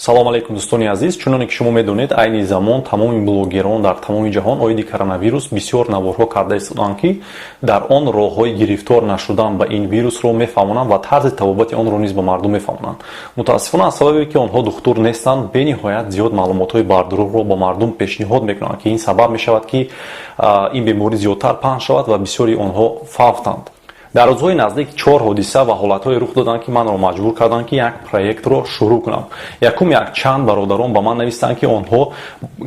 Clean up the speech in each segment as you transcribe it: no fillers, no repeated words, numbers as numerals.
салом алейкум дӯстони азиз. Чуноне ки шумо медонед, айни замон тамоми блогерон дар тамоми ҷаҳон оиди коронавирус бисёр наворҳо карда истоданд, ки дар он роҳҳои гирифтор нашудан ба ин вирусро мефаҳмонанд ва тарзи табобати онро низ ба мардум мефаҳмонанд. мутаассифона аз сабабе ки онҳо духтур нестанд, бениҳоят зиёд маълумотҳои бардурӯғро ба мардум пешниҳод мекунанд, ки ин сабаб мешавад ки ин беморӣ зиёдтар паҳн шавад ва бисёри онҳо фавтанд. дар рӯзҳои наздик 4 ҳодиса ва ҳолатҳое рух доданд, ки манро маҷбур карданд, ки як проектро шурӯъ кунам. Якум як чанд бародарон ба ман навистанд, ки онҳо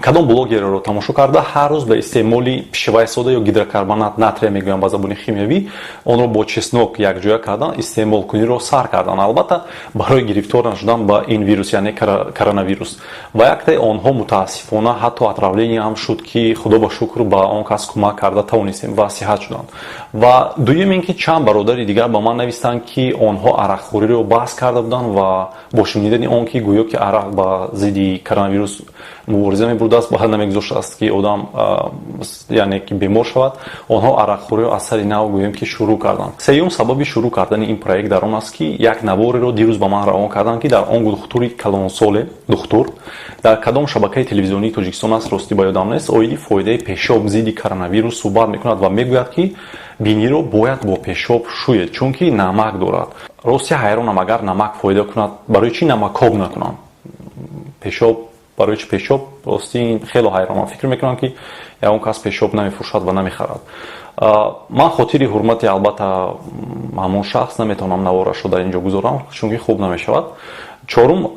кадом блогереро тамошо карда ҳар рӯз ба истеъмоли пишаваи сода ё гидрокарбонат натрия мегӯям ба забони химиявӣ, онро бо чеснок якҷоя кардан истеъмолкуниро сар карданд, албатта барои гирифтор нашудан ба ин вирус, яъне коронавирус. Ва яктаи онҳо мутаассифона ҳатто отравление ҳам шуд, ки худо ба шукр ба он кас кӯмак карда тавонистем ва сиҳат шуданд. Ва дуюм ин ки бародари дигар ба ман навистанд, ки онҳо арақхӯриро баҳс карда буданд ва бо шунидани он ки гӯё ки арақ ба зидди коронавирус мубориза мебурдааст, баъд намегузоштааст ки одам яъне ки бемор шавад, онҳо арақхӯриро аз сари нав гӯем ки шурӯъ карданд. Сеюм сабаби шурӯъ кардани ин проект дар он аст, ки як навореро дирӯз ба ман равон карданд, ки дар он духтури калонсоле духтур дар кадом шабакаи телевизионии Тоҷикистон аст, ростӣ ба ёдам нест, оиди фоидаи пешоб зидди коронавирус суҳбат мекунад ва мегӯяд, ки биниро бояд бо пешоб шӯед, чунки намак дорад. Рости ҳайронам, агар намак фоида кунад, барои чӣ намакоб накунам? Пешоб барои чӣ пешоб? Рости ин хело ҳайронам. Фикр мекунам, ки ягон кас пешоб намефурӯшад ва намехарад. ман хотири ҳурмати албатта ҳамон шахс наметавонам наворашро дар ин ҷо гузорам, чунки хуб намешавад. чорум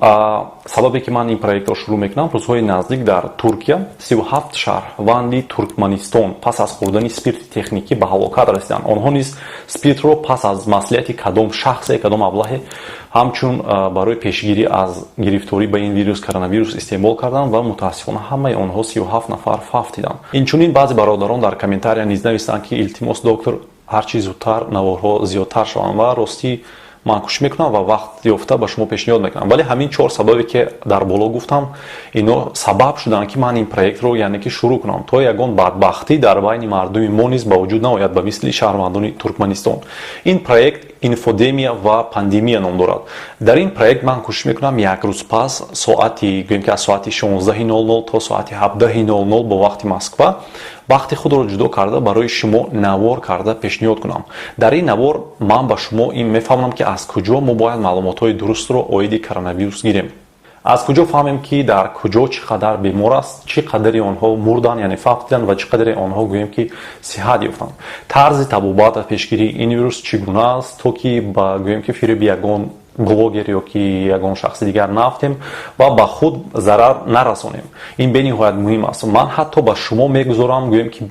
сабабе ки ман ин проектро шурӯъ мекунам, рӯзҳои наздик дар Туркия 37 шаҳрванди Туркманистон пас аз хӯрдани спирти техникӣ ба ҳалокат расиданд. Онҳо низ спиртро пас аз маслиҳати кадом шахсе, кадом аблаҳе ҳамчун барои пешгирӣ аз гирифторӣ ба ин вирус коронавирус истеъмол карданд ва мутаассифона ҳамаи онҳо 37 нафар фавтиданд. Инчунин баъзе бародарон дар комментария низ навистанд, ки илтимос доктор ҳарчи зудтар наворҳо зиёдтар шаванд ва ростӣ ман кӯшиш мекунам ва вақт ёфта ба шумо пешниҳод мекунам. Вале ҳамин 4 сабабе ки дар боло гуфтам, ино сабаб шуданд, ки ман ин проектро яъне ки шурӯъ кунам, то ягон бадбахтӣ дар байни мардуми мо низ ба вуҷуд наояд, ба мисли шаҳрвандони Туркманистон. Ин проект инфодемия ва пандемия ном дорад. Дар ин проект ман кӯшиш мекунам як рӯз пас соати гӯем ки аз соати 16:00 то соати 17:00 бо вақти Москва вақти худро ҷудо карда барои шумо навор карда пешниҳод кунам. Дар ин навор ман ба шумо ин мефаҳмонам, ки аз куҷо мо бояд маълумотҳои дурустро оиди коронавирус гирем. аз куҷо фаҳмем, ки дар куҷо чӣ қадар бемор аст, чӣ қадари онҳо мурданд, яъне фавтиданд ва чӣ қадари онҳо гӯем ки сиҳат ёфтанд. тарзи табобат ва пешгирии ин вирус чӣ гуна аст, то ки ба гӯем ки фиреби ягон блогер ё ки ягон шахси дигар нафтем ва ба худ зарар нарасонем. Ин бениҳоят муҳим аст. Ман ҳатто ба шумо мегузорам гӯем ки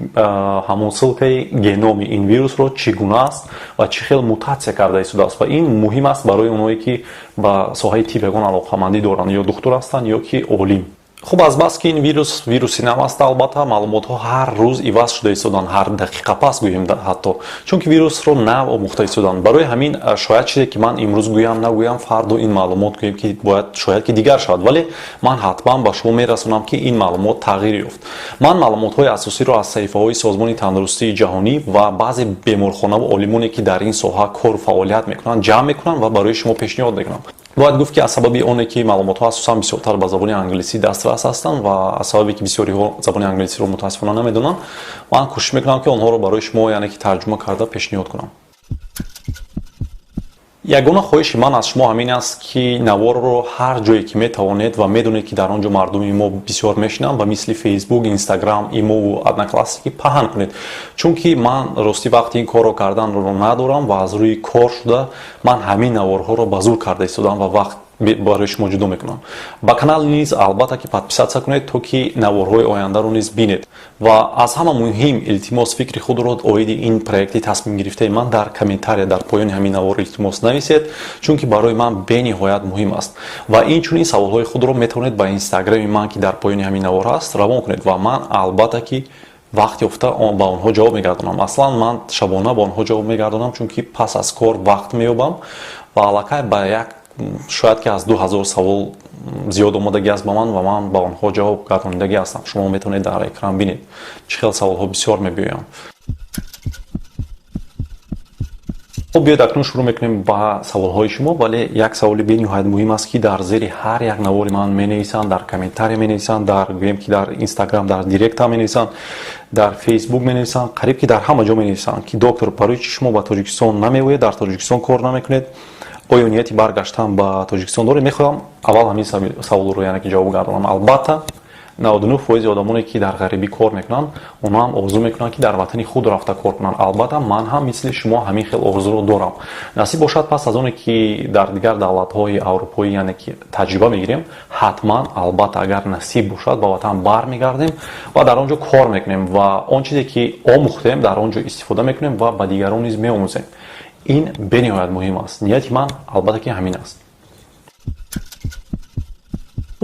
ҳамон ссилкаи геноми ин вирусро чӣ гуна аст ва чӣ хел мутатсия карда истодааст ва ин муҳим аст барои онҳое ки ба соҳаи тиб ягон алоқамандӣ доранд, ё духтур ҳастанд ё ки олим. хуб, азбас ки ин вируси нав аст, албатта маълумотҳо ҳар рӯз иваз шуда истоданд, ҳар дақиқа пас гӯем ҳатто, чунки вирусро нав омӯхта истоданд. барои ҳамин шояд чизе ки ман имрӯз гӯям нагӯям, фарду ин маълумот гӯем ки бояд шояд ки дигар шавад, вале ман ҳатман ба шумо мерасонам, ки ин маълумот тағйир ёфт. ман маълумотҳои асосиро аз саҳифаҳои Созмони Тандурустии ҷаҳонӣ ва баъзе беморхонаву олимоне ки дар ин соҳа кору фаъолият мекунанд ҷамъ мекунам ва барои шумо пешниҳод мекунам. бояд гуфт, ки аз сабаби оне ки маълумотҳо асосан бисёртар ба забони англисӣ дастрас ҳастанд ва аз сабаби ки бисёриҳо забони англисиро мутаассифона намедонанд, ман кӯшиш мекунам, ки онҳоро барои шумо яъне ки тарҷума карда пешниҳод кунам. ягона хоҳиши ман аз шумо ҳамин аст, ки наворро ҳар ҷое ки метавонед ва медонед, ки дар он ҷо мардуми мо бисёр мешинанд ва мисли фейсбук, инстаграм, имову одноклассники паҳн кунед, чунки ман ростӣ вақти ин корро карданро надорам ва аз рӯи кор шуда ман ҳамин наворҳоро ба зур карда истодам ва вақт барои шумо ҷудо мекунам. ба канал низ албатта ки подписатсия кунед, то ки наворҳои ояндаро низ бинед ва аз ҳама муҳим илтимос фикри худро оиди ин проекти тасмимгирифтаи ман дар комментария дар поёни ҳамин навор илтимос нависед, чунки барои ман бениҳоят муҳим аст ва инчунин саволҳои худро метавонед ба инстаграми ман ки дар поёни ҳамин навор аст равон кунед ва ман албатта ки вақт ёфта ба онҳо ҷавоб мегардонам. аслан ман шабона ба онҳо ҷавоб мегардонам, чунки пас аз кор вақт меёбам ва аллакай ба як шояд ки аз 2000 савол зиёд омадагӣ аст ба ман ва ман ба онҳо ҷавоб гардонидагӣ ҳастам. шумо метавонед дар экран бинед чӣ хел саволҳо бисёр мебиёям. خب بیاید اکنون شروع میکنیم با سوالهای شما. ولی یک سوال بین‌نهایت مهم است که در زیر هر یک نوار من مینویسند، در کامنتاری مینویسند، در اینستاگرام در دایرکت هم مینویسند، در فیسبوک مینویسند، قریب که در همه جا مینویسند که دکتر برای چی شما به تاجیکستان نمیوید، در تاجیکستان کار نمیکنید، آیا نیتی برگشتن به تاجیکستان دارید؟ میخوام اول همین سوال رو یعنی که جواب گردونم. البته 99% آدمانی که در غریبی کار میکنن اونا هم آرزو میکنن که در وطن خود رفته کار کنن. البته من هم مثل شما همین خیلی آرزو رو دارم. نصیب باشد پس از اونی که در دیگر دولت‌های اروپایی یعنی که تجربه میگیریم، حتما البته اگر نصیب باشد به وطن برمیگردیم و در آنجا کار میکنیم و آن چیزی که آموختیم در آنجا استفاده میکنیم و به دیگران نیز میآموزیم. این بنیاد مهم است. نیت من البته که همین است.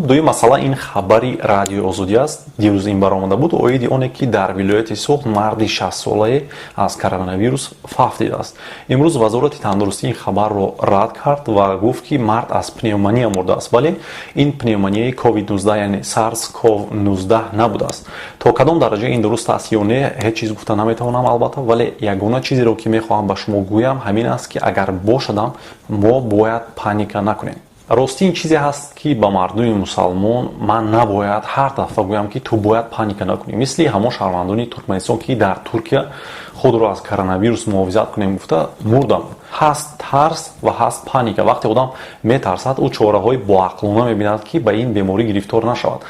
دویم مسئله این خبری رادیو آزادی است. دیروز این برآمده بود اویدی اونه که در ولایت سوخت مردی 60 ساله از کرونا ویروس فوت دیده است. امروز وزارت تندرستی این خبر رو رد کرد و گفت که مرد از پنیومونیا مرده است. ولی این پنیومونیای کووید 19 یعنی سارس کوو 19 نبوده است. تا کدام درجه این درست است یا نه هیچ چیز گفته نمیتونم البته، ولی یگانه چیزی رو که میخواهم به شما گویم همین است که اگر باشدم ما باید پانیک نکنیم. راستی این چیزی هست که با مردم مسلمان من نباید هر دفعه گویم که تو باید پانیک نکنی. مثل همون شهروندان ترکمنستان که در ترکیه خود رو از کرونا ویروس محافظت کنیم گفته مردم. هست ترس و هست پانیک. وقتی آدم میترسد او چاره‌های باعقلانه میبیند که به این بیماری گرفتار نشود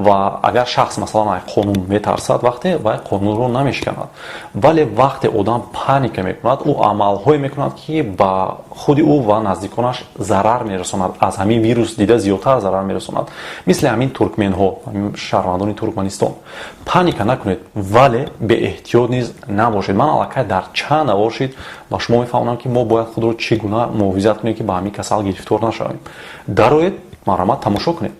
و اگر شخص مثلا قانون میترسد وقتی و قانون رو نمیشکند، ولی وقتی آدم پانیک میکند او عمل‌های میکند که با خود او و نزدیکانش ضرر میرساند، از همین ویروس دیده زیادتر ضرر میرساند. مثل همین ترکمن‌ها، شهروندان ترکمنستان. پانیک نکنید ولی به احتیاط نیز نباشید. من الکی در چند نباشید با شما میفهمونم که ما باید خود رو چگونه محافظت کنیم که به همین کسل گرفتار نشویم. درایید مرحمت تماشا کنید.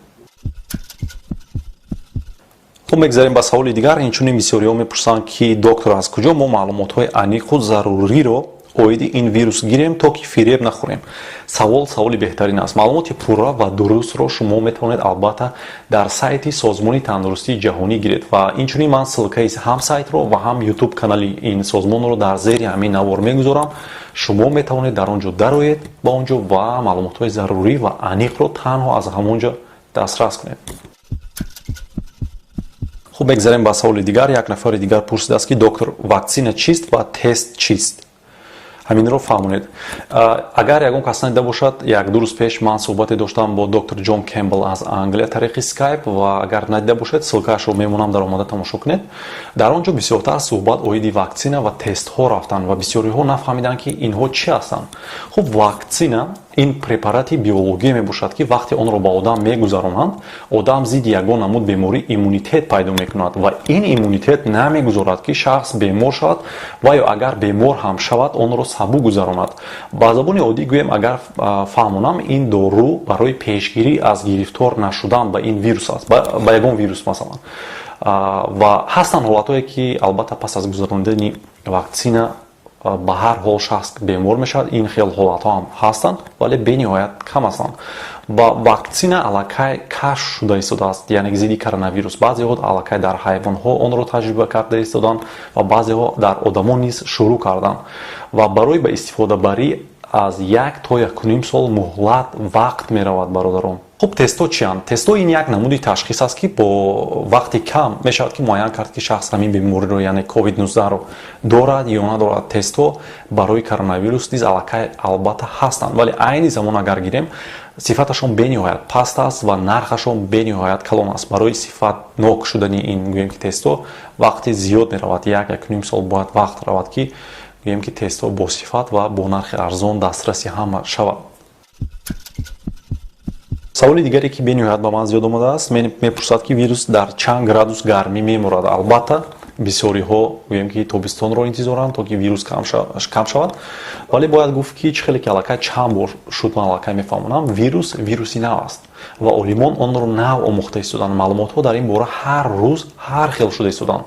خب میگذاریم به سوال دیگر. اینچنین بسیاری ها میپرسند که دکتر از کجا ما معلومات های انیق و ضروری رو اویدی این ویروس گیریم تا که فریب نخوریم؟ سوال بهترین است. معلومات پورا و درست رو شما میتونید البته در سایت سازمان تندرستی جهانی گیرید و اینچنین من سلکه هم سایت رو و هم یوتیوب کانال این سازمان رو در زیر همین نوار میگذارم. شما میتونید در آنجا درآیید با آنجا و معلومات های ضروری و انیق رو تنها از همونجا دسترس کنید. خب بگذاریم با سوال دیگر. یک نفر دیگر پرسیده است که دکتر واکسن چیست و تست چیست؟ همین رو فهمونید. اگر یکم کس ندیده باشد، یک دو روز پیش من صحبت داشتم با دکتر جون کمبل از انگلیس طریق اسکایپ و اگر ندیده باشد سلکش رو میمونم در آماده تماشا کنید. در آنجا بسیارتر صحبت اویدی واکسن و تست ها رفتن و بسیاری ها نفهمیدن که اینها چی هستند. خب واکسن این پرپاراتی بیولوژی می باشد که وقتی آن را به آدم میگذرانند آدم ضد یگان نمود بیماری ایمونیتت پیدا میکند و این ایمونیتت نمیگذارد که شخص بیمار شود و یا اگر بیمار هم شود آن را سبو گذراند. با زبان عادی گویم اگر فهمونم این دارو برای پیشگیری از گرفتار نشدن به این ویروس است، به یگان ویروس مثلا. و هستند حالتایی که البته پس از گذراندن واکسن به هر حال شخص بیمار میشد. این خیلی حالت ها هم هستند ولی به نهایت کم هستند. با واکسن الکی کشف شده ایستاده است، یعنی ضد کرونا ویروس. بعضی ها الکی در حیوان ها آن را تجربه کرده ایستادند و بعضی ها در آدمان نیز شروع کردند و برای به استفاده بری از 1 تا 1.5 سال مهلت وقت می رود برادران. خب تستو چیند؟ تستو این یک نمودی تشخیص است که با وقتی کم می شود که معین کرد که شخص همین بیماری رو یعنی کووید 19 رو دارد یا ندارد. تستو برای کرونا ویروس نیز البته هستند ولی عین زمان اگر گیریم صفتشون بنهایت پست است و نرخشون بنهایت کلان است. برای صفت نوک شدن این گویم که تستو وقتی زیاد می رود، 1.5 سال باید وقت رود که گویم که تستو با صفت و با نرخ ارزان دسترسی هم شود. سوال دیگری که بنهایت با من زیاد آمده است میپرسد که ویروس در چند گرادوس گرمی میمرد. البته بسیاری ها گویم که تابستان رو انتظارند تا که ویروس کم شود ولی باید گفت که خیلی که الکی چند بار شد من الکی میفهمونم ویروسی نه است. ва олимон онро нав омӯхта истоданд. Маълумотҳо дар ин бора ҳар рӯз ҳар хел шуда истоданд.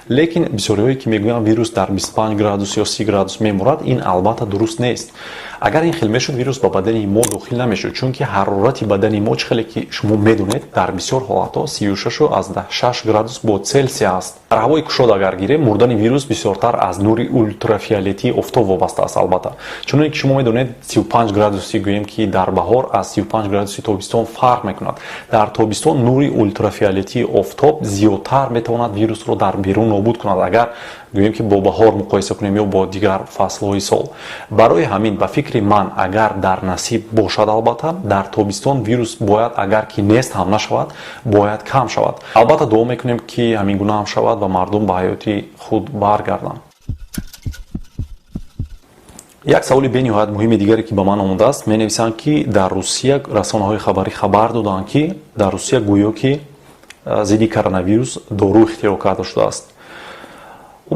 лекин бисёриҳое ки мегӯянд вирус дар 25 градус ё 30 градус мемурад, ин албатта дуруст нест. агар ин хел мешуд, вирус ба бадани мо дохил намешуд, чунки ҳарорати бадани мо чӣ хеле ки шумо медонед, дар бисёр ҳолатҳо 36 градус бо Цельсия аст. дар ҳавои кушод агар гирем, мурдани вирус бисёртар аз нури ультрафиолетии офтоб вобаста аст. албатта чуноне ки шумо медонед 35 градуси гӯем ки дар баҳор аз 35 градуси тобистон фарқ мекунад. дар тобистон нури ультрафиолетии офтоб зиёдтар метавонад вирусро дар берун нобуд кунад, агар гӯем ки бо баҳор муқоиса кунем ё бо дигар фаслҳои сол. барои ҳамин ба фикри ман, агар дар насиб бошад, албатта дар тобистон вирус бояд, агар ки нест ҳам нашавад, бояд кам шавад. албатта дуо мекунем ки ҳамин гуна ҳам шавад ва мардум ба ҳаёти худ баргарданд. як саволи бениҳоят муҳими дигаре ки ба ман омадааст, менависанд ки дар Русия расонаҳои хабарӣ хабар доданд ки дар Русия гӯё ки зидди коронавирус дору ихтироъ карда шудааст.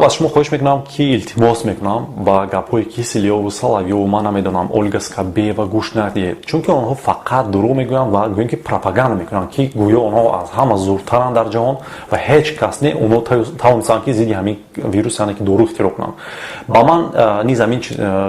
аз шумо хоҳиш мекунам ки илтимос мекунам ба гапҳои Киселев ё Салав ё ман намедонам Ольга Скобеева гӯш надиҳед, чунки онҳо фақат дурӯғ мегӯянд ва гӯем ки пропаганда мекунанд ки гӯё онҳо аз ҳама зуртаранд дар ҷаҳон ва ҳеҷ кас не онҳо тавонистанд ки зидди ҳамин вирус яъне ки дору ихтироъ кунанд. ба ман низ ҳамин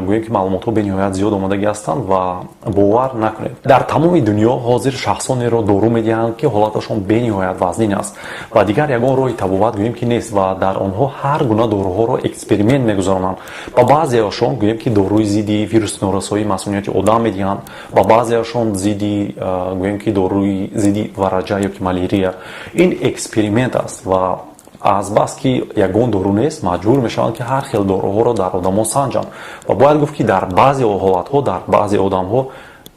гӯем ки маълумотҳо бениҳоят зиёд омадаги ҳастанд ва бовар накунед. дар тамоми дунё ҳозир шахсонеро дору медиҳанд ки ҳолаташон бениҳоят вазнин аст ва дигар ягон роҳи табобат гӯем ки нест ва дар онҳо ҳар гуна доруҳоро эксперимент мегузаронанд. ба баъзеашон гӯем ки доруи зидди вируси норасоии масмумияти одам медиҳанд, ба баъзеашон зидди гӯем ки доруи зидди вараҷа ё ки малярия. ин эксперимент аст ва азбас ки ягон дору нест, маҷбур мешаванд ки ҳар хел доруҳоро дар одамон санҷанд ва бояд гуфт ки дар баъзе ҳолатҳо дар баъзе одамҳо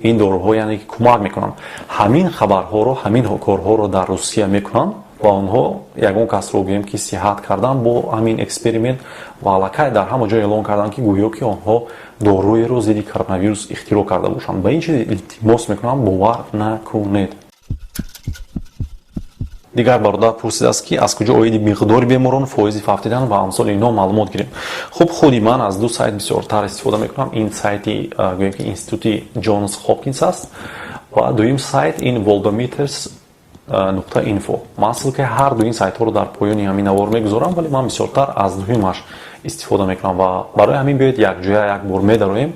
ин доруҳо яъне ки кӯмак мекунанд. ҳамин хабарҳоро, ҳамин корҳоро дар Русия мекунанд ва онҳо ягон касро гӯем ки сиҳат кардан бо ҳамин эксперимент ва аллакай дар ҳама ҷо эълон карданд ки гӯё ки онҳо доруеро зидди коронавирус ихтироъ карда бошанд. ба ин чиз илтимос мекунам, бовар накунед. дигар бародар пурсидааст ки аз куҷо оиди миқдори беморон, фоизи фавтидан ва амсоли инҳо маълумот гирем. хуб, худи ман аз ду сайт бисёртар истифода мекунам. ин сайти гӯем ки институти Ҷонс Хопкинс аст ва дуюм сайт ин voldometers.info. ман ссилкаи ҳар ду ин сайтҳоро дар поёни ҳамин навор мегузорам, вале ман бисёртар аз дуюмаш истифода мекунам ва барои ҳамин биёед якҷоя якбор медароем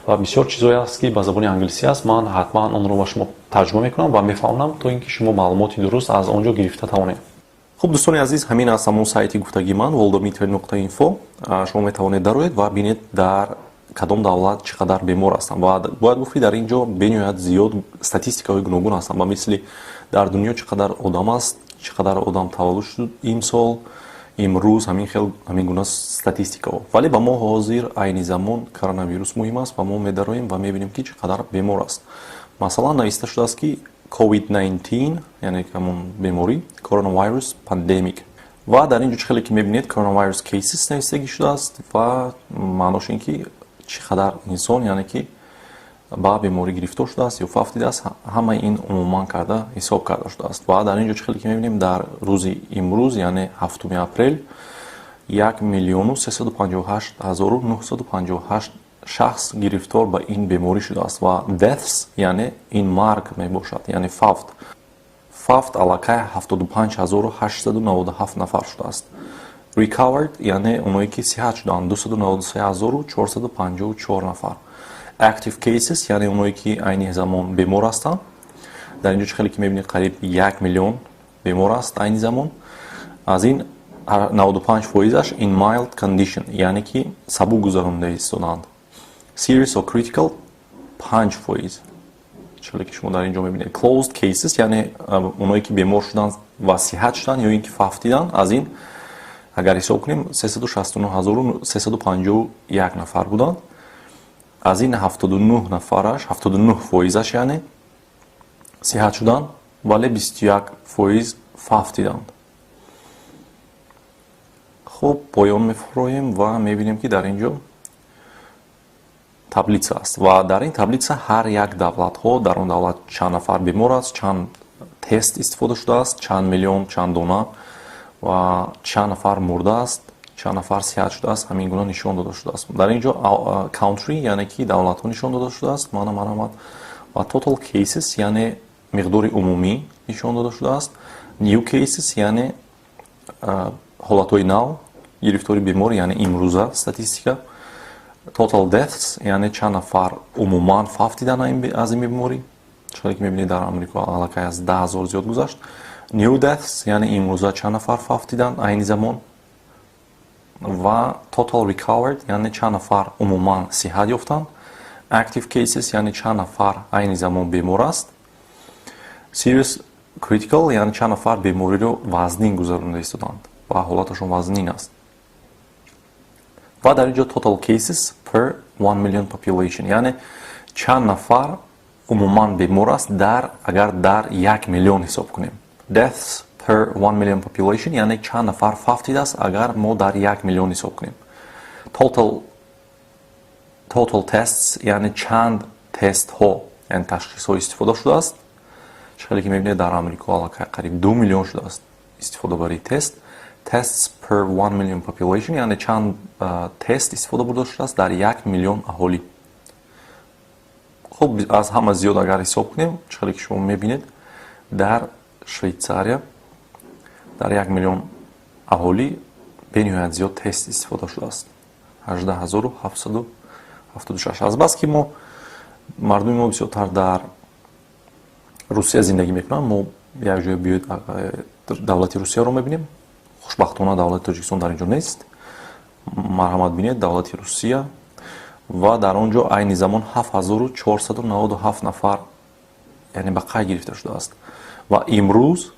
ва бисёр чизое аст ки ба забони англисӣ аст. ман ҳатман онро ба шумо тарҷума мекунам ва мефаҳмонам, то ин ки шумо маълумоти дуруст аз он ҷо гирифта тавонед. хуб дӯстони азиз, ҳамин аст ҳамон сайти гуфтагии ман voldometer.info. шумо метавонед дароед ва бинед дар кадом давлат чӣ қадар бемор ҳастанд ва бояд гуфт ки дар ин ҷо бениҳоят зиёд статистикаҳои гуногун ҳастанд, ба мисли дар дунё чӣ қадар одам аст, чӣ қадар одам таваллуд шуд имсол, имрӯз, ҳамин гуна статистикаҳо. вале ба мо ҳозир айни замон коронавирус муҳим аст ва мо медароем ва мебинем ки чӣ қадар бемор аст. масалан нависта шудааст ки COVID-19 яъне ҳамон беморӣ coronavirus pandemic ва дар ин ҷо чӣ хеле ки мебинед coronavirus cases навистагӣ шудааст ва маънош ин ки чӣ қадар инсон яъне ки ба беморӣ гирифтор шудааст ё фавтидааст, ҳама ин умуман карда ҳисоб карда шудааст ва дар ин ҷо чӣ хеле ки мебинем дар рӯзи имрӯз яъне 7 апрел 1,658,958 шахс гирифтор ба ин беморӣ шудааст ва deaths яъне ин марг мебошад, яъне фавт аллакай 75897 нафар шудааст. recovered яъне оное ки сиҳат шуданд 293454 нафар. active cases яъне оное ки айни замон бемор ҳастанд. дар ин ҷо чӣ хеле ки мебинед қариб 1 миллион бемор аст айни замон. аз ин 95%аш in mild condition яъне ки сабук гузаронда истоданд. serious or critical 5%. чӣ хеле ки шумо дар ин ҷо мебинед. closed cases яъне оное ки бемор шуданд ва сиҳат шуданд ё ин ки фавтиданд. аз ин агар ҳисоб кунем 369351 нафар буданд. аз ин 79 нафараш 79%аш яъне сиҳат шуданд, вале 21% фавтиданд. хуб, поён мефуроем ва мебинем ки дар ин ҷо таблица аст ва дар ин таблица ҳар як давлатҳо, дар он давлат чанд нафар бемор аст, чанд тест истифода шудааст, чанд миллион, чанд дона ва чанд нафар мурдааст, чанд нафар сиҳат шудааст, ҳамин гуна нишон дода шудааст. дар ин ҷо country яъне ки давлатҳо нишон дода шудааст, маъна маълумат ва total cases яъне миқдори умумӣ нишон дода шудааст. New cases яъне ҳолатҳои нав гирифтори бемор, яъне имрӯза статистика. Total deaths яъне чанд нафар умуман фавтидан аз ин беморӣ, чунки ки мебинед дар Амрико аллакай аз 10 000 зиёд гузашт. New deaths яъне имрӯза чанд нафар фавтидан айни замон. Ва total recovered яъне чанд нафар умуман сиҳат ёфтанд. Active cases яъне чанд нафар айни замон бемор аст. Serious critical яъне чанд нафар бемориро вазнин гузаронда истоданд ва ҳолаташон вазнин аст. Ва дар инҷо total cases per 1 million population яъне чанд нафар умуман бемор аст агар дар 1 миллион ҳисоб кунем. Deaths per 1 million population яъне чанд нафар фавтидааст агар мо дар 1 миллион ҳисоб кунем. Total tests яъне чанд тестҳо яъне ташхисҳо истифода шудааст. чунки ки мебинед дар Амрико аллакай қариб 2 миллион шудааст истифода барои тест. Tests per 1 million population яъне чанд тест истифода бурда шудааст дар 1 миллион аҳолӣ. хуб аз ҳама зиёд агар ҳисоб кунем, чунки ки шумо мебинед дар Швейтсария дар 1 миллион аҳолӣ бениҳоят зиёд тест истифода шудааст. 18776. Азбаски мо мардуми мо бисёртар дар Русия зиндагӣ мекунанд, мо як ҷое биёед давлати Русияро мебинем. хушбахтона давлати Тоҷикистон дар инҷо нест. марҳамат бинед давлати Русия. ва дар он ҷо айни замон 7497 нафар яъне ба қайд гирифта шудааст. ва имрӯз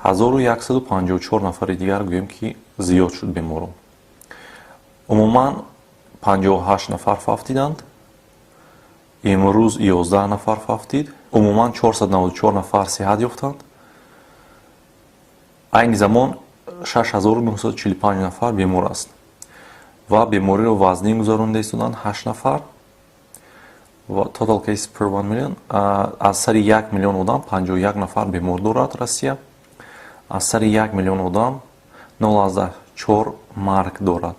1154 нафари дигар гӯем ки зиёд шуд беморон. умуман 58 нафар фавтиданд. имрӯз 11 нафар фавтид. умуман 494 нафар сиҳат ёфтанд. айни замон 6945 нафар бемор аст ва бемориро вазнин гузаронда истоданд 8 нафар. ва total case per 1 million аз сари 1 миллион одам 51 нафар бемор дорад Россия. аз сари 1 миллион одам 0,4 марг дорад.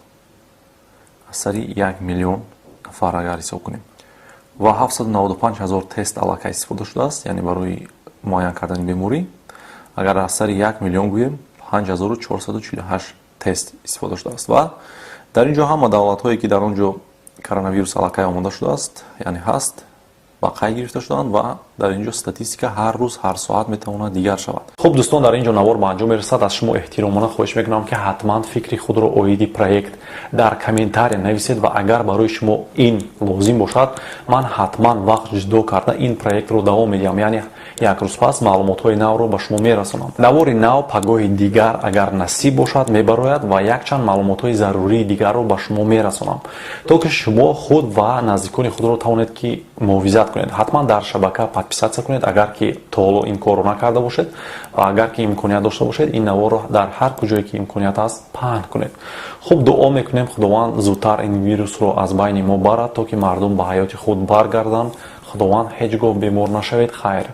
аз сари 1 миллион нафар агар ҳисоб кунем. ва 795 000 тест аллакай истифода шудааст, яъне барои муайян кардани беморӣ. агар аз сари 1 миллион гӯем 5448 тест истифода шудааст. ва дар ин ҷо ҳама давлатҳое ки дар он ҷо коронавирус аллакай омода шудааст, яъне ҳаст, ба қайд гирифта шуданд ва дар ин ҷо статистика ҳар рӯз ҳар соат метавонад дигар шавад. хуб дӯстон, дар ин ҷо навор ба анҷом мерасад. аз шумо эҳтиромона хоҳиш мекунам ки ҳатман фикри худро оиди проект дар комментария нависед ва агар барои шумо ин лозим бошад, ман ҳатман вақт ҷудо карда ин проектро давом медиҳам, яъне як рӯз пас маълумотҳои навро ба шумо мерасонам. навори нав пагоҳи дигар агар насиб бошад мебарояд ва якчанд маълумотҳои зарурии дигарро ба шумо мерасонам, то ки шумо худ ва наздикони худро тавонед ки муҳофизат кунед. ҳатман дар шабака подписатсия кунед агар ки то ҳоло ин корро накарда бошед ва агар ки имконият дошта бошед ин наворро дар ҳар куҷое ки имконият аст паҳн кунед. хуб, дуо мекунем худованд зудтар ин вирусро аз байни мо барад, то ки мардум ба ҳаёти худ баргарданд. худованд ҳеҷ гоҳ бемор нашавед. хайр.